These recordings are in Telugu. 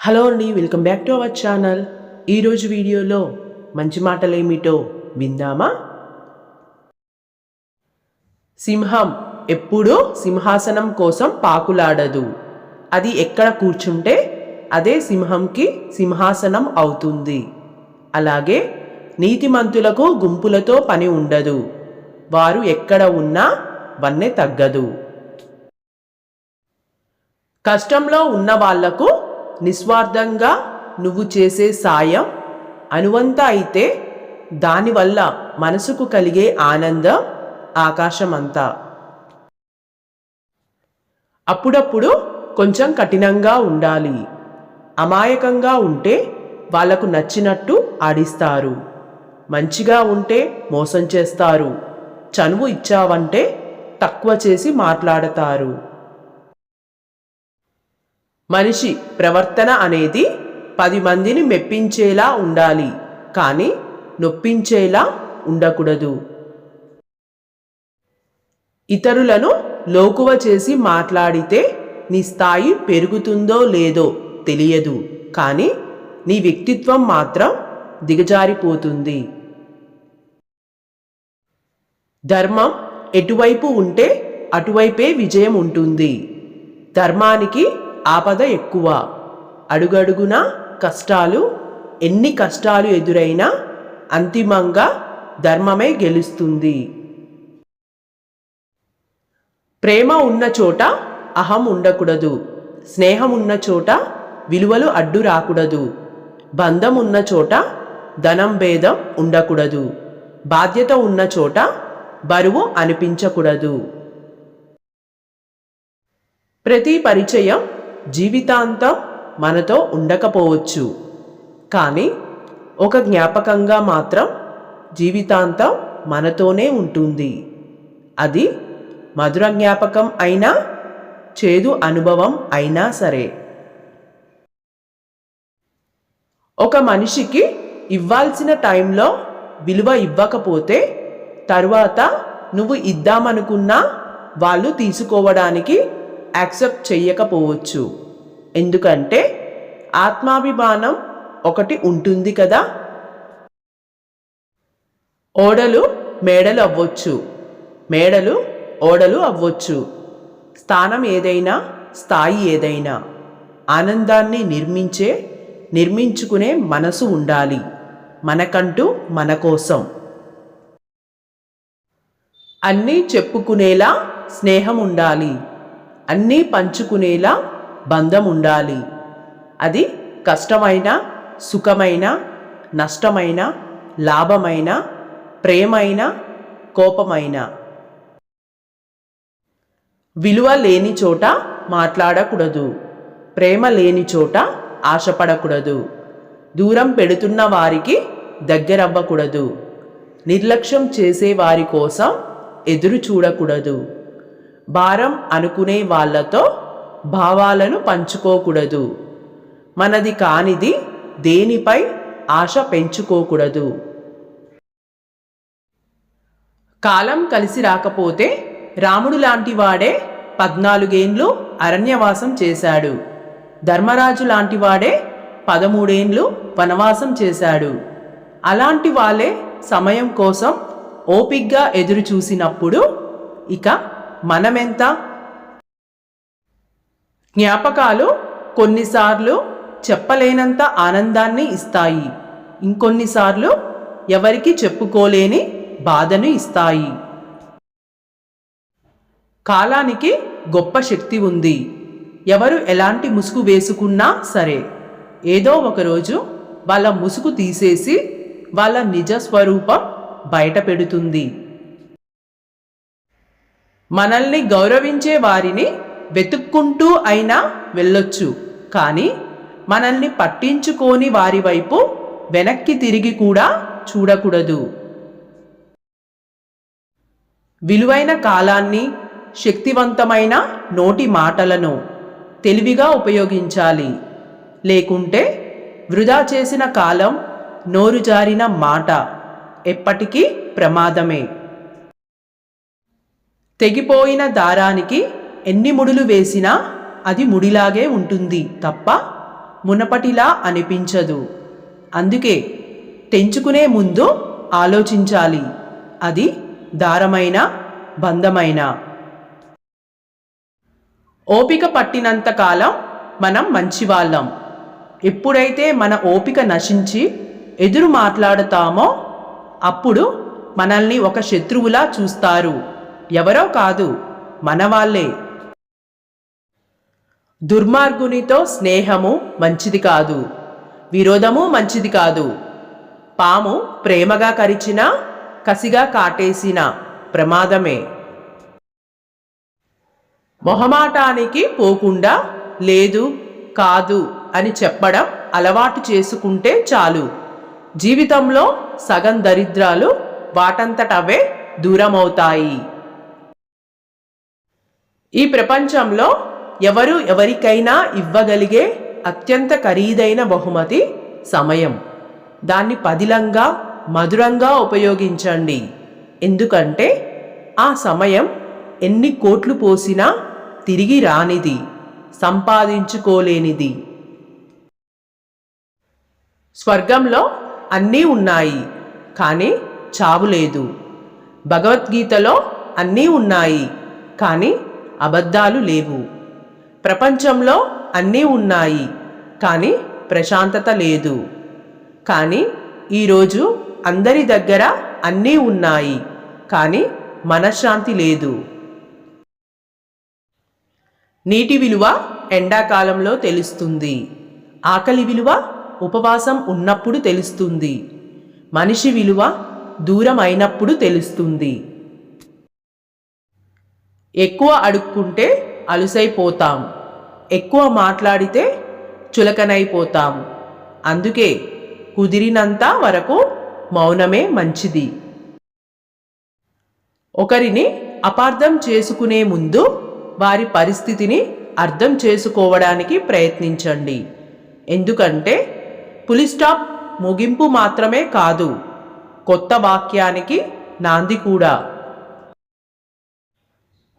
హలో అండి, welcome back to our channel. ఈరోజు వీడియోలో మంచి మాటలేమిటో విందామా? సింహం ఎప్పుడూ సింహాసనం కోసం పాకులాడదు. అది ఎక్కడ కూర్చుంటే అదే సింహంకి సింహాసనం అవుతుంది. అలాగే నీతిమంతులకు గుంపులతో పని ఉండదు. వారు ఎక్కడ ఉన్నా వన్నె తగ్గదు. కష్టంలో ఉన్న వాళ్లకు నిస్వార్థంగా నువ్వు చేసే సాయం అనువంత అయితే దానివల్ల మనసుకు కలిగే ఆనందం ఆకాశమంతా. అప్పుడప్పుడు కొంచెం కఠినంగా ఉండాలి. అమాయకంగా ఉంటే వాళ్లకు నచ్చినట్టు ఆడిస్తారు. మంచిగా ఉంటే మోసం చేస్తారు. చనువు ఇచ్చావంటే తక్కువ చేసి మాట్లాడతారు. మనిషి ప్రవర్తన అనేది 10 మందిని మెప్పించేలా ఉండాలి, కానీ నొప్పించేలా ఉండకూడదు. ఇతరులను లోకువ చేసి మాట్లాడితే నీ స్థాయి పెరుగుతుందో లేదో తెలియదు, కానీ నీ వ్యక్తిత్వం మాత్రం దిగజారిపోతుంది. ధర్మం ఎటువైపు ఉంటే అటువైపే విజయం ఉంటుంది. ధర్మానికి ఆపద ఎక్కువ. అడుగడుగునా కష్టాలు. ఎన్ని కష్టాలు ఎదురైనా అంతిమంగా ధర్మమే గెలుస్తుంది. ప్రేమ ఉన్న చోట అహం ఉండకూడదు. స్నేహం ఉన్న చోట విలువలు అడ్డు రాకూడదు. బంధం ఉన్న చోట ధనం భేదం ఉండకూడదు. బాధ్యత ఉన్న చోట బరువు అనిపించకూడదు. ప్రతి పరిచయం జీవితాంతం మనతో ఉండకపోవచ్చు, కానీ ఒక జ్ఞాపకంగా మాత్రం జీవితాంతం మనతోనే ఉంటుంది. అది మధుర జ్ఞాపకం అయినా చేదు అనుభవం అయినా సరే. ఒక మనిషికి ఇవ్వాల్సిన టైంలో విలువ ఇవ్వకపోతే తరువాత నువ్వు ఇద్దామనుకున్నా వాళ్ళు తీసుకోవడానికి యాక్సెప్ట్ చెయ్యకపోవచ్చు. ఎందుకంటే ఆత్మాభిమానం ఒకటి ఉంటుంది కదా. ఓడలు మేడలు అవ్వచ్చు, మేడలు ఓడలు అవ్వచ్చు. స్థానం ఏదైనా, స్థాయి ఏదైనా, ఆనందాన్ని నిర్మించుకునే మనసు ఉండాలి. మనకంటూ మన కోసం. అన్నీ చెప్పుకునేలా స్నేహం ఉండాలి. అన్నీ పంచుకునేలా బంధం ఉండాలి. అది కష్టమైన, సుఖమైన, నష్టమైన, లాభమైన, ప్రేమైన, కోపమైన. విలువ లేని చోట మాట్లాడకూడదు. ప్రేమ లేని చోట ఆశపడకూడదు. దూరం పెడుతున్న వారికి దగ్గరవ్వకూడదు. నిర్లక్ష్యం చేసే వారి కోసం ఎదురు చూడకూడదు. భారం అనుకునే వాళ్లతో భావాలను పంచుకోకూడదు. మనది కానిది దేనిపై ఆశ పెంచుకోకూడదు. కాలం కలిసి రాకపోతే రాముడు లాంటి వాడే 14 ఏండ్లు అరణ్యవాసం చేశాడు. ధర్మరాజు లాంటి వాడే 13 ఏండ్లు వనవాసం చేశాడు. అలాంటి వాళ్ళే సమయం కోసం ఓపిగ్గా ఎదురు చూసినప్పుడు ఇక మనమెంత? జ్ఞాపకాలు కొన్నిసార్లు చెప్పలేనంత ఆనందాన్ని ఇస్తాయి. ఇంకొన్నిసార్లు ఎవరికి చెప్పుకోలేని బాధను ఇస్తాయి. కాలానికి గొప్ప శక్తి ఉంది. ఎవరు ఎలాంటి ముసుగు వేసుకున్నా సరే ఏదో ఒకరోజు వాళ్ళ ముసుగు తీసేసి వాళ్ళ నిజ స్వరూపం బయట పెడుతుంది. మనల్ని గౌరవించే వారిని వెతుక్కుంటూ అయినా వెళ్ళొచ్చు, కానీ మనల్ని పట్టించుకోని వారి వైపు వెనక్కి తిరిగి కూడా చూడకూడదు. విలువైన కాలాన్ని, శక్తివంతమైన నోటి మాటలను తెలివిగా ఉపయోగించాలి. లేకుంటే వృధా చేసిన కాలం, నోరు జారిన మాట ఎప్పటికీ ప్రమాదమే. తెగిపోయిన దారానికి ఎన్ని ముడులు వేసినా అది ముడిలాగే ఉంటుంది తప్ప మునపటిలా అనిపించదు. అందుకే తెంచుకునే ముందు ఆలోచించాలి. అది దారమైన బంధమైన. ఓపిక పట్టినంత కాలం మనం మంచివాళ్ళం. ఎప్పుడైతే మన ఓపిక నశించి ఎదురు మాట్లాడతామో అప్పుడు మనల్ని ఒక శత్రువులా చూస్తారు. ఎవరో కాదు, మనవాళ్లే. దుర్మార్గునితో స్నేహము మంచిది కాదు, విరోధము మంచిది కాదు. పాము ప్రేమగా కరిచినా కసిగా కాటేసిన ప్రమాదమే. మొహమాటానికి పోకుండా లేదు కాదు అని చెప్పడం అలవాటు చేసుకుంటే చాలు. జీవితంలో సగం దరిద్రాలు వాటంతటవే దూరమవుతాయి. ఈ ప్రపంచంలో ఎవరు ఎవరికైనా ఇవ్వగలిగే అత్యంత ఖరీదైన బహుమతి సమయం. దాన్ని పదిలంగా మధురంగా ఉపయోగించండి. ఎందుకంటే ఆ సమయం ఎన్ని కోట్లు పోసినా తిరిగి రానిది, సంపాదించుకోలేనిది. స్వర్గంలో అన్నీ ఉన్నాయి, కానీ చావు లేదు. భగవద్గీతలో అన్నీ ఉన్నాయి, కానీ అబద్ధాలు లేవు. ప్రపంచంలో అన్నీ ఉన్నాయి, కానీ ప్రశాంతత లేదు. కానీ ఈరోజు అందరి దగ్గర అన్నీ ఉన్నాయి, కానీ మనశ్శాంతి లేదు. నీటి విలువ ఎండాకాలంలో తెలుస్తుంది. ఆకలి విలువ ఉపవాసం ఉన్నప్పుడు తెలుస్తుంది. మనిషి విలువ దూరం అయినప్పుడు తెలుస్తుంది. ఎక్కువ అడుక్కుంటే అలుసైపోతాం, ఎక్కువ మాట్లాడితే చులకనైపోతాం. అందుకే కుదిరినంత వరకు మౌనమే మంచిది. ఒకరిని అపార్థం చేసుకునే ముందు వారి పరిస్థితిని అర్థం చేసుకోవడానికి ప్రయత్నించండి. ఎందుకంటే ఫుల్ స్టాప్ ముగింపు మాత్రమే కాదు, కొత్త వాక్యానికి నాంది కూడా.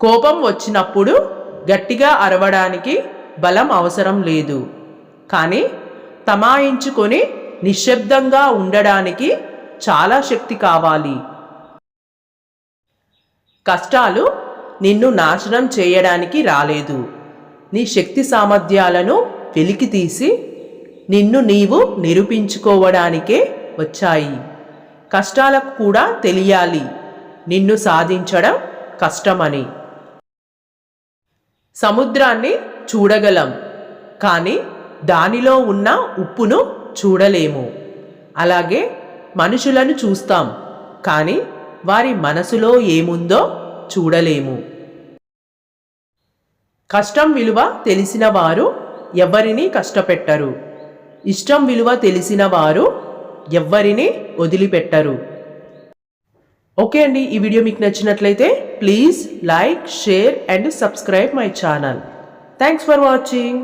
కోపం వచ్చినప్పుడు గట్టిగా అరవడానికి బలం అవసరం లేదు, కానీ తమాయించుకొని నిశ్శబ్దంగా ఉండడానికి చాలా శక్తి కావాలి. కష్టాలు నిన్ను నాశనం చేయడానికి రాలేదు, నీ శక్తి సామర్థ్యాలను వెలికితీసి నిన్ను నీవు నిరూపించుకోవడానికే వచ్చాయి. కష్టాలకు కూడా తెలియాలి నిన్ను సాధించడం కష్టమని. సముద్రాన్ని చూడగలం, కానీ దానిలో ఉన్న ఉప్పును చూడలేము. అలాగే మనుషులను చూస్తాం, కానీ వారి మనసులో ఏముందో చూడలేము. కష్టం విలువ తెలిసిన వారు ఎవ్వరినీ కష్టపెట్టరు. ఇష్టం విలువ తెలిసిన వారు ఎవ్వరినీ వదిలిపెట్టరు. ఓకే అండి, ఈ వీడియో మీకు నచ్చినట్లయితే please like, share and subscribe my channel. Thanks for watching.